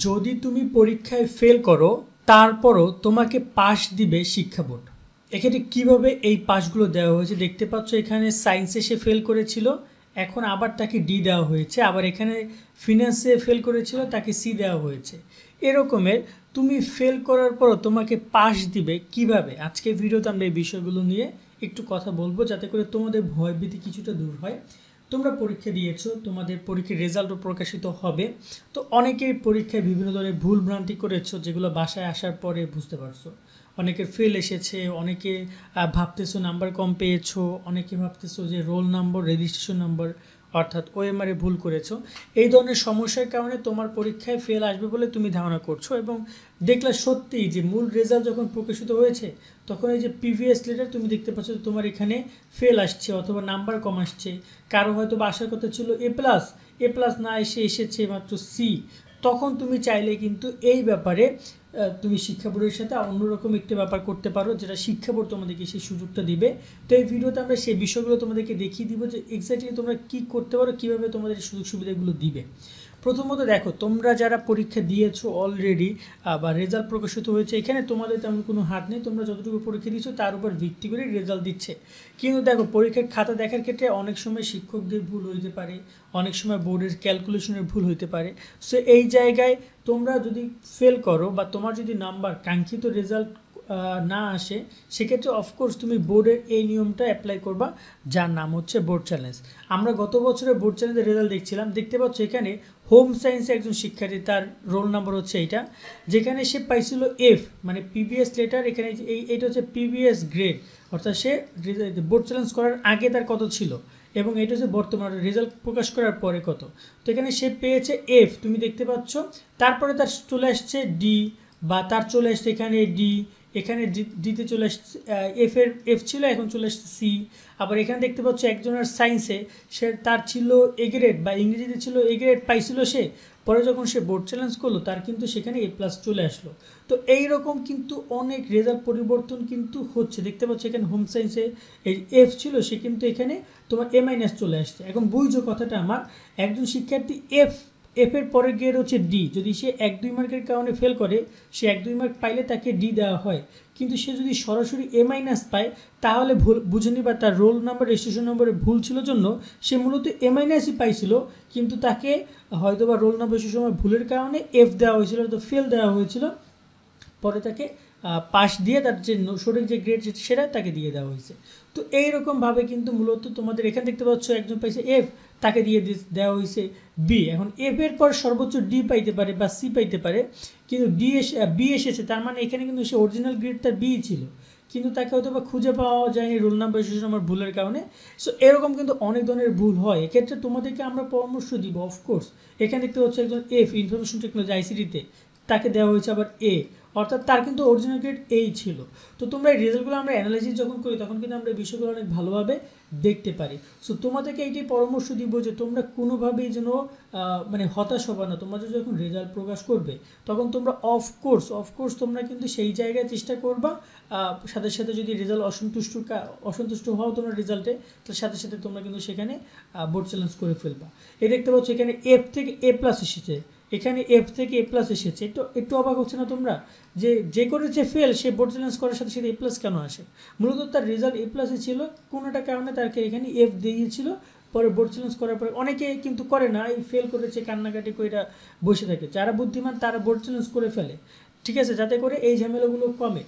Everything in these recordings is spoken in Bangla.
যদি তুমি পরীক্ষায় ফেল করো তারপরও তোমাকে পাস দিবে শিক্ষা বোর্ড। এক্ষেত্রে কীভাবে এই পাসগুলো দেওয়া হয়েছে দেখতে পাচ্ছ, এখানে সায়েন্সে সে ফেল করেছিল, এখন আবার তাকে ডি দেওয়া হয়েছে, আবার এখানে ফিনান্সে ফেল করেছিল, তাকে সি দেওয়া হয়েছে। এরকমের তুমি ফেল করার পরও তোমাকে পাস দিবে কিভাবে, আজকে ভিডিওতে আমরা এই বিষয়গুলো নিয়ে একটু কথা বলবো, যাতে করে তোমাদের ভয়ভীতি কিছুটা দূর হয়। তোমরা পরীক্ষা দিয়েছো, তোমাদের পরীক্ষার রেজাল্টও প্রকাশিত হবে। তো অনেকেই পরীক্ষায় বিভিন্ন ধরনের ভুল ভ্রান্তি করেছো, যেগুলো বাসায় আসার পরে বুঝতে পারছো। অনেকের ফেল এসেছে, অনেকে ভাবতেছো নাম্বার কম পেয়েছো, অনেকে ভাবতেছো যে রোল নাম্বার রেজিস্ট্রেশন নাম্বার অর্থাৎ ওএমআরে ভুল করেছো। এই ধরনের সমস্যার কারণে তোমার পরীক্ষায় ফেল আসবে বলে তুমি ধারণা করছো, এবং দেখলে সত্যিই যে মূল রেজাল্ট যখন প্রকাশিত হয়েছে তখন এই যে প্রিভিয়াস লেটার তুমি দেখতে পাচ্ছ তোমার এখানে ফেল আসছে অথবা নাম্বার কম আসছে। কারো হয়তো বা আসার কথা ছিল এ প্লাস না এসেছে মাত্র সি। তখন তুমি চাইলে কিন্তু এই ব্যাপারে তুমি শিক্ষা বোর্ডের সাথে অন্যরকম একটি ব্যাপার করতে পারো, যেটা শিক্ষা বোর্ড তোমাদেরকে সেই সুযোগটা দিবে। তো এই ভিডিওতে আমরা সেই বিষয়গুলো তোমাদেরকে দেখিয়ে দিব যে এক্স্যাক্টলি তোমরা কী করতে পারো, কীভাবে তোমাদের সুযোগ সুবিধাগুলো দিবে। প্রথমত দেখো, তোমরা যারা পরীক্ষা দিয়েছো অলরেডি বা রেজাল্ট প্রকাশিত হয়েছে, এখানে তোমাদের তেমন কোনো হাত নেই, তোমরা যতটুকু পরীক্ষা দিয়েছো তার উপর ভিত্তি করে রেজাল্ট দিচ্ছে। কিন্তু দেখো, পরীক্ষার খাতা দেখার ক্ষেত্রে অনেক সময় শিক্ষকদের ভুল হইতে পারে, অনেক সময় বোর্ডের ক্যালকুলেশনের ভুল হইতে পারে। সো এই জায়গায় তোমরা যদি ফেল করো বা তোমার যদি নাম্বার কাঙ্ক্ষিত রেজাল্ট না আসে, সেক্ষেত্রে অফকোর্স তুমি বোর্ডের এই নিয়মটা অ্যাপ্লাই করবা, যার নাম হচ্ছে বোর্ড চ্যালেঞ্জ। আমরা গত বছরের বোর্ড চ্যালেঞ্জের রেজাল্ট দেখছিলাম, দেখতে পাচ্ছ এখানে হোম সায়েন্সে একজন শিক্ষার্থী, তার রোল নাম্বার হচ্ছে এইটা, যেখানে সে পাইছিল এফ, মানে পিবিএস লেটার, এখানে এইটা হচ্ছে পিবিএস গ্রেড, অর্থাৎ সে বোর্ড চ্যালেঞ্জ করার আগে তার কত ছিল এবং এটা হচ্ছে বর্তমান রেজাল্ট প্রকাশ করার পরে কত। তো এখানে সে পেয়েছে এফ, তুমি দেখতে পাচ্ছ। তারপরে তার চলে আসছে ডি, বা তার চলে আসছে এখানে ডি, এখানে ডিতে চলে আসছে এফ ছিল, এখন চলে আসছে সি। আবার এখানে দেখতে পাচ্ছ একজনের সায়েন্সে সে তার ছিল এ গ্রেড, বা ইংরেজিতে ছিল এ গ্রেড পাইছিল সে, পরে যখন সে বোর্ড চ্যালেঞ্জ করলো তার কিন্তু সেখানে এ প্লাস চলে আসলো। তো এই রকম কিন্তু অনেক রেজাল্ট পরিবর্তন কিন্তু হচ্ছে, দেখতে পাচ্ছ এখানে হোম সায়েন্সে এই এফ ছিল, সে কিন্তু এখানে তোমার এ মাইনাস চলে আসছে। এখন বুঝছো কথাটা আমার, একজন শিক্ষার্থী এফের পরের গ্রেড হচ্ছে ডি, যদি সে 1-2 মার্কের কারণে ফেল করে, সে 1-2 মার্ক পাইলে তাকে ডি দেওয়া হয়। কিন্তু সে যদি সরাসরি এ মাইনাস পায়, তাহলে ভুল বুঝে নিবা, তার রোল নাম্বার রেজিস্ট্রেশন নম্বরে ভুল ছিল জন্য সে মূলত এ মাইনাসই পাইছিল, কিন্তু তাকে হয়তো বা রোল নাম্বার রেজিস্ট্রেশন নম্বর ভুলের কারণে এফ দেওয়া হয়েছিল, তো ফেল দেওয়া হয়েছিল, পরে তাকে পাস দিয়ে তার যে সঠিক যে গ্রেড সেটা তাকে দিয়ে দেওয়া হয়েছে। তো এইরকমভাবে কিন্তু মূলত তোমাদের এখানে দেখতে পাচ্ছ একজন পাইছে এফ, তাকে দিয়ে দেওয়া হয়েছে বি। এখন এফ এর পর সর্বোচ্চ ডি পাইতে পারে বা সি পাইতে পারে, কিন্তু বি এসেছে, তার মানে এখানে কিন্তু সে অরিজিনাল গ্রেড তার বি ছিল, কিন্তু তাকে হয়তো বা খুঁজে পাওয়া যায়নি রোল নাম্বার রেজিস্ট্রেশন নাম্বার ভুলের কারণে। সো এরকম কিন্তু অনেক ধরনের ভুল হয়, এক্ষেত্রে তোমাদেরকে আমরা পরামর্শ দিব অফকোর্স। এখানে দেখতে পাচ্ছ একজন এফ, ইনফরমেশন টেকনোলজি আইসিটিতে, তাকে দেওয়া হয়েছে আবার এ, অর্থাৎ তার কিন্তু অরিজিনাল গ্রেড এই ছিল। তো তোমরা এই রেজাল্টগুলো আমরা অ্যানালাইসিস যখন করি তখন কিন্তু আমরা এই বিষয়গুলো অনেক ভালোভাবে দেখতে পারি। সো তোমাদেরকে এইটাই পরামর্শ দিব যে তোমরা কোনোভাবেই যেন মানে হতাশ হবে না, তোমরা যখন রেজাল্ট প্রকাশ করবে তখন তোমরা অফকোর্স তোমরা কিন্তু সেই জায়গায় চেষ্টা করবা, সাথে সাথে যদি রেজাল্ট অসন্তুষ্ট হও তোমরা রেজাল্টে, তার সাথে সাথে তোমরা কিন্তু সেখানে বোর্ড চ্যালেঞ্জ করে ফেলবা। এই দেখতে পাচ্ছ এখানে এফ থেকে এ প্লাস এসেছে, এখানে এফ থেকে এ প্লাস এসেছে, একটু অবাক হচ্ছে না তোমরা যে করেছে ফেল সে বোর্ড চ্যালেঞ্জ করার সাথে সাথে এ প্লাস কেন আসে? মূলত তার রেজাল্ট এ প্লাসে ছিল, কোনোটা কারণে তাকে এখানে এফ দিয়েছিল, পরে বোর্ড চ্যালেঞ্জ করার পরে অনেকে কিন্তু করে না, এই ফেল করেছে কান্নাকাটি করে এটা বসে থাকে। যারা বুদ্ধিমান তারা বোর্ড চ্যালেঞ্জ করে ফেলে, ঠিক আছে, যাতে করে এই ঝামেলাগুলো কমে,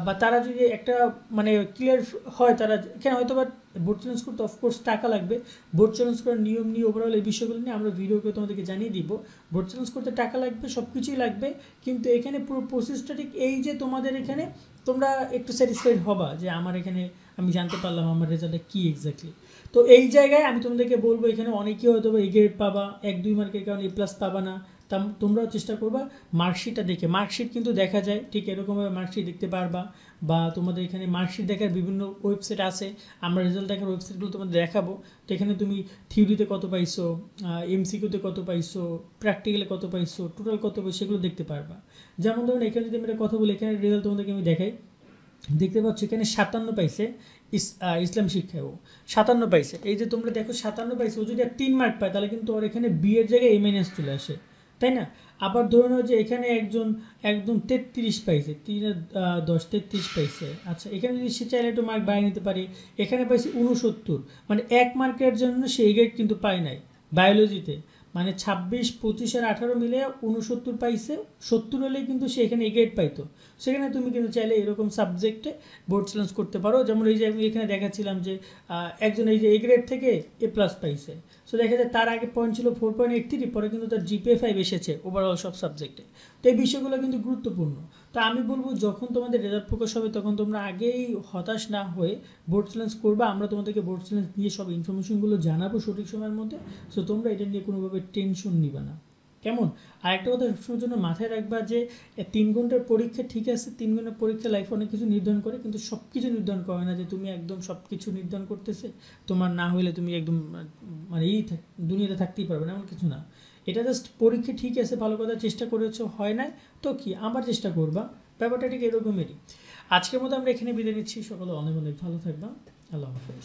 বা তারা যদি একটা মানে ক্লিয়ার হয়, তারা কেন হয়তো বা বোর্ড চ্যালেঞ্জ করতে অফকোর্স টাকা লাগবে, বোর্ড চ্যালেঞ্জ করার নিয়ম নিয়ে ওভারঅল এই বিষয়গুলো নিয়ে আমরা ভিডিও করে তোমাদেরকে জানিয়ে দিব। বোর্ড চ্যালেঞ্জ করতে টাকা লাগবে, সব কিছুই লাগবে, কিন্তু এখানে পুরো প্রসেসটা ঠিক এই যে তোমাদের এখানে তোমরা একটু স্যাটিসফাইড হবা যে আমার এখানে আমি জানতে পারলাম আমার রেজাল্টটা কী এক্স্যাক্টলি। তো এই জায়গায় আমি তোমাদেরকে বলবো, এখানে অনেকেই হয়তো বা এ গ্রেড পাবা, 1-2 মার্কের কারণে এ প্লাস পাবা না, তোমরাও চেষ্টা করবা মার্কশিটটা দেখে। মার্কশিট কিন্তু দেখা যায়, ঠিক এরকমভাবে মার্কশিট দেখতে পারবা, বা তোমাদের এখানে মার্কশিট দেখার বিভিন্ন ওয়েবসাইট আছে, আমরা রেজাল্ট দেখার ওয়েবসাইটগুলো তোমাদের দেখাবো। তো এখানে তুমি থিওরিতে কত পাইছো, এমসিকিউতে কত পাইছো, প্র্যাকটিক্যালে কত পাইছো, টোটাল কত পাইছো, সেগুলো দেখতে পারবা। যেমন ধরুন এখানে যদি আমি একটা কথা বলি, এখানে রেজাল্ট তোমাদেরকে আমি দেখাই, দেখতে পাচ্ছ এখানে 57 পাইছে, ইসলাম শিক্ষায় ও 57 পাইছে। এই যে তোমরা দেখো 57 পাইছে, ও যদি 3 মার্ক পায় তাহলে কিন্তু ওর এখানে বি এর জায়গায় এ মাইনাস চলে আসে, তাই না? আবার ধরে নাও যে এখানে একজন একদম 33 পাইছে, 3 10 33 পাইছে। আচ্ছা, এখানে যদি সে চাইলে একটু মার্ক বাড়িয়ে নিতে পারি, এখানে পাইছে 69, মানে 1 মার্কের জন্য সে এই গ্রেড কিন্তু পায় নাই বায়োলজিতে, মানে 26 25 আর 18 মিলে 69 পাইছে, 70 হলেই কিন্তু সে এখানে এ গ্রেড পাইতো। সেখানে তুমি কিন্তু চাইলে এরকম সাবজেক্টে বোর্ড চ্যালেঞ্জ করতে পারো। যেমন এই যে আমি এখানে দেখাচ্ছিলাম যে একজন এই যে এ গ্রেড থেকে এ প্লাস পাইছে, সো দেখা যায় তার আগে পয়েন্ট ছিল 4.83, পরে কিন্তু তার জিপিএ 5 এসেছে ওভারঅল সব সাবজেক্টে। তো এই বিষয়গুলো কিন্তু গুরুত্বপূর্ণ। তো আমি বলবো যখন তোমাদের রেজাল্ট প্রকাশ হবে তখন তোমরা আগেই হতাশ না হয়ে বোর্ড চ্যালেঞ্জ করবা। আমরা তোমাদেরকে বোর্ড চ্যালেঞ্জ নিয়ে সব ইনফরমেশনগুলো জানাবো সঠিক সময়ের মধ্যে। সো তোমরা এটা নিয়ে কোনোভাবে টেনশন নিবা না, কেমন? আর একটা কথা সবসময়ের জন্য মাথায় রাখবা যে 3 ঘন্টার পরীক্ষা ঠিক আছে, 3 ঘন্টার পরীক্ষা লাইফে অনেক কিছু নির্ধারণ করে, কিন্তু সব কিছু নির্ধারণ করে না যে তুমি একদম সব কিছু নির্ধারণ করতেছে, তোমার না হলে তুমি একদম মানে দুনিয়াতে থাকতেই পারবে না, এমন কিছু না। এটা জাস্ট পরীক্ষা ঠিক আছে, ভালো কথা চেষ্টা করেছো, হয় না তো কি, আবার চেষ্টা করবা, ব্যাপারটা ঠিক এরকমেরই। আজকের মতো আমরা এখানে বিদায় নিচ্ছি। সকলে অনেক অনেক ভালো থাকবা। আল্লাহ হাফেজ।